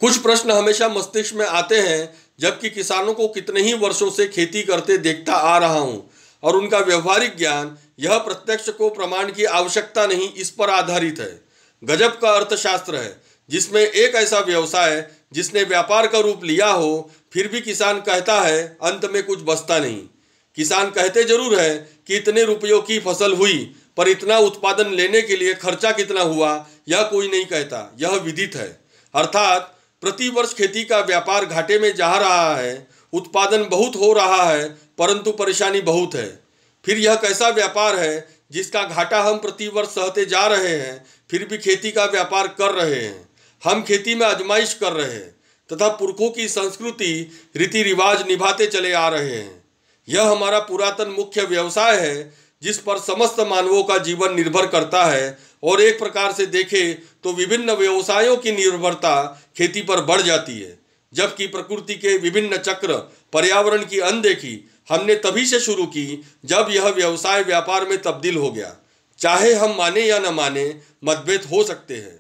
कुछ प्रश्न हमेशा मस्तिष्क में आते हैं, जबकि किसानों को कितने ही वर्षों से खेती करते देखता आ रहा हूं और उनका व्यवहारिक ज्ञान यह प्रत्यक्ष को प्रमाण की आवश्यकता नहीं, इस पर आधारित है। गजब का अर्थशास्त्र है जिसमें एक ऐसा व्यवसाय जिसने व्यापार का रूप लिया हो, फिर भी किसान कहता है अंत में कुछ बचता नहीं। किसान कहते जरूर है कि इतने रुपयों की फसल हुई, पर इतना उत्पादन लेने के लिए खर्चा कितना हुआ यह कोई नहीं कहता, यह विदित है। अर्थात प्रति वर्ष खेती का व्यापार घाटे में जा रहा है, उत्पादन बहुत हो रहा है परंतु परेशानी बहुत है। फिर यह कैसा व्यापार है जिसका घाटा हम प्रति वर्ष सहते जा रहे हैं, फिर भी खेती का व्यापार कर रहे हैं। हम खेती में आजमाइश कर रहे हैं तथा पुरखों की संस्कृति रीति रिवाज निभाते चले आ रहे हैं। यह हमारा पुरातन मुख्य व्यवसाय है जिस पर समस्त मानवों का जीवन निर्भर करता है, और एक प्रकार से देखें तो विभिन्न व्यवसायों की निर्भरता खेती पर बढ़ जाती है, जबकि प्रकृति के विभिन्न चक्र, पर्यावरण की अनदेखी हमने तभी से शुरू की जब यह व्यवसाय व्यापार में तब्दील हो गया। चाहे हम माने या न माने, मतभेद हो सकते हैं।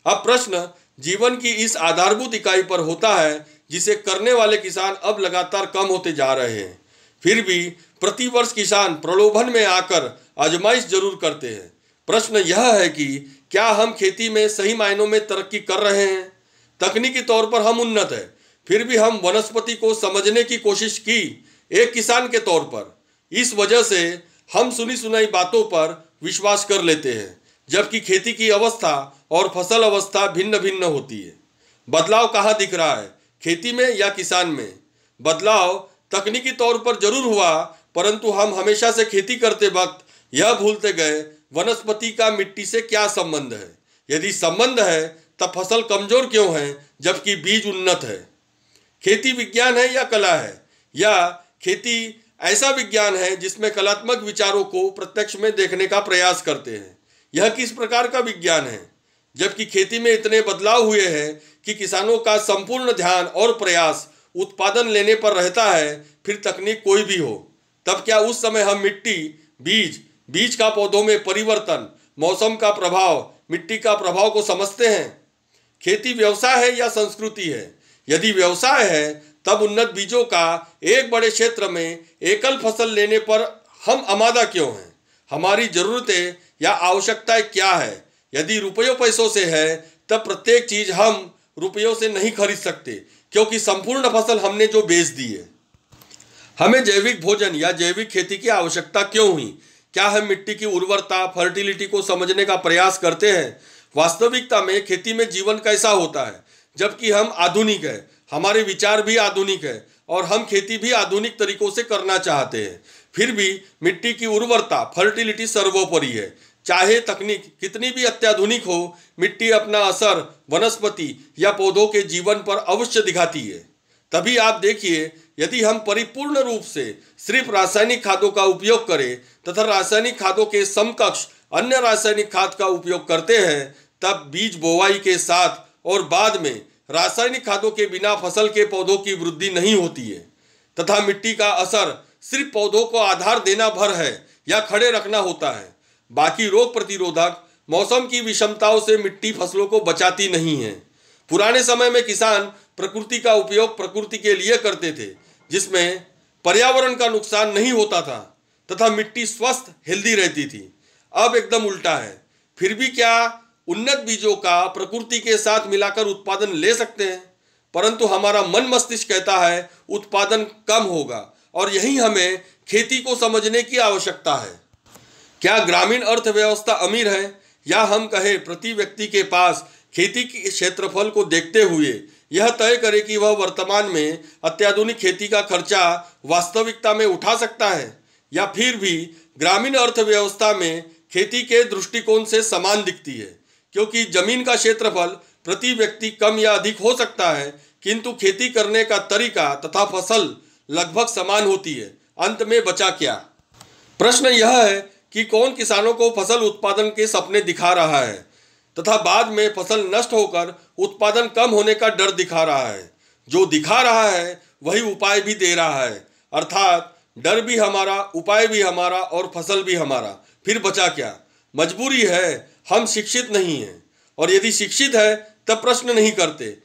अब प्रश्न जीवन की इस आधारभूत इकाई पर होता है जिसे करने वाले किसान अब लगातार कम होते जा रहे हैं। फिर भी प्रतिवर्ष किसान प्रलोभन में आकर आजमाइश जरूर करते हैं। प्रश्न यह है कि क्या हम खेती में सही मायनों में तरक्की कर रहे हैं? तकनीकी तौर पर हम उन्नत है, फिर भी हम वनस्पति को समझने की कोशिश की एक किसान के तौर पर। इस वजह से हम सुनी सुनाई बातों पर विश्वास कर लेते हैं, जबकि खेती की अवस्था और फसल अवस्था भिन्न भिन्न होती है। बदलाव कहाँ दिख रहा है, खेती में या किसान में? बदलाव तकनीकी तौर पर जरूर हुआ, परंतु हम हमेशा से खेती करते वक्त यह भूलते गए वनस्पति का मिट्टी से क्या संबंध है। यदि संबंध है तब फसल कमजोर क्यों है जबकि बीज उन्नत है? खेती विज्ञान है या कला है, या खेती ऐसा विज्ञान है जिसमें कलात्मक विचारों को प्रत्यक्ष में देखने का प्रयास करते हैं? यह किस प्रकार का विज्ञान है? जबकि खेती में इतने बदलाव हुए हैं कि किसानों का संपूर्ण ध्यान और प्रयास उत्पादन लेने पर रहता है, फिर तकनीक कोई भी हो, तब क्या उस समय हम मिट्टी, बीज का पौधों में परिवर्तन, मौसम का प्रभाव, मिट्टी का प्रभाव को समझते हैं? खेती व्यवसाय है या संस्कृति है? यदि व्यवसाय है तब उन्नत बीजों का एक बड़े क्षेत्र में एकल फसल लेने पर हम आमादा क्यों हैं? हमारी जरूरतें या आवश्यकताएं क्या है? यदि रुपयों पैसों से है तब प्रत्येक चीज हम रुपयों से नहीं खरीद सकते, क्योंकि संपूर्ण फसल हमने जो बेच दी है। हमें जैविक भोजन या जैविक खेती की आवश्यकता क्यों हुई? क्या हम मिट्टी की उर्वरता, फर्टिलिटी को समझने का प्रयास करते हैं? वास्तविकता में खेती में जीवन कैसा होता है? जबकि हम आधुनिक है, हमारे विचार भी आधुनिक है और हम खेती भी आधुनिक तरीकों से करना चाहते हैं, फिर भी मिट्टी की उर्वरता, फर्टिलिटी सर्वोपरि है। चाहे तकनीक कितनी भी अत्याधुनिक हो, मिट्टी अपना असर वनस्पति या पौधों के जीवन पर अवश्य दिखाती है। तभी आप देखिए, यदि हम परिपूर्ण रूप से सिर्फ रासायनिक खादों का उपयोग करें तथा रासायनिक खादों के समकक्ष अन्य रासायनिक खाद का उपयोग करते हैं, तब बीज बोवाई के साथ और बाद में रासायनिक खादों के बिना फसल के पौधों की वृद्धि नहीं होती है, तथा मिट्टी का असर सिर्फ पौधों को आधार देना भर है या खड़े रखना होता है। बाकी रोग प्रतिरोधक, मौसम की विषमताओं से मिट्टी फसलों को बचाती नहीं है। पुराने समय में किसान प्रकृति का उपयोग प्रकृति के लिए करते थे, जिसमें पर्यावरण का नुकसान नहीं होता था तथा मिट्टी स्वस्थ, हेल्दी रहती थी। अब एकदम उल्टा है। फिर भी क्या उन्नत बीजों का प्रकृति के साथ मिलाकर उत्पादन ले सकते हैं? परंतु हमारा मन मस्तिष्क कहता है उत्पादन कम होगा, और यही हमें खेती को समझने की आवश्यकता है। क्या ग्रामीण अर्थव्यवस्था अमीर है, या हम कहें प्रति व्यक्ति के पास खेती के क्षेत्रफल को देखते हुए यह तय करे कि वह वर्तमान में अत्याधुनिक खेती का खर्चा वास्तविकता में उठा सकता है, या फिर भी ग्रामीण अर्थव्यवस्था में खेती के दृष्टिकोण से समान दिखती है, क्योंकि जमीन का क्षेत्रफल प्रति व्यक्ति कम या अधिक हो सकता है, किंतु खेती करने का तरीका तथा फसल लगभग समान होती है। अंत में बचा क्या? प्रश्न यह है कि कौन किसानों को फसल उत्पादन के सपने दिखा रहा है तथा बाद में फसल नष्ट होकर उत्पादन कम होने का डर दिखा रहा है। जो दिखा रहा है वही उपाय भी दे रहा है, अर्थात डर भी हमारा, उपाय भी हमारा और फसल भी हमारा। फिर बचा क्या? मजबूरी है, हम शिक्षित नहीं हैं, और यदि शिक्षित है तब प्रश्न नहीं करते,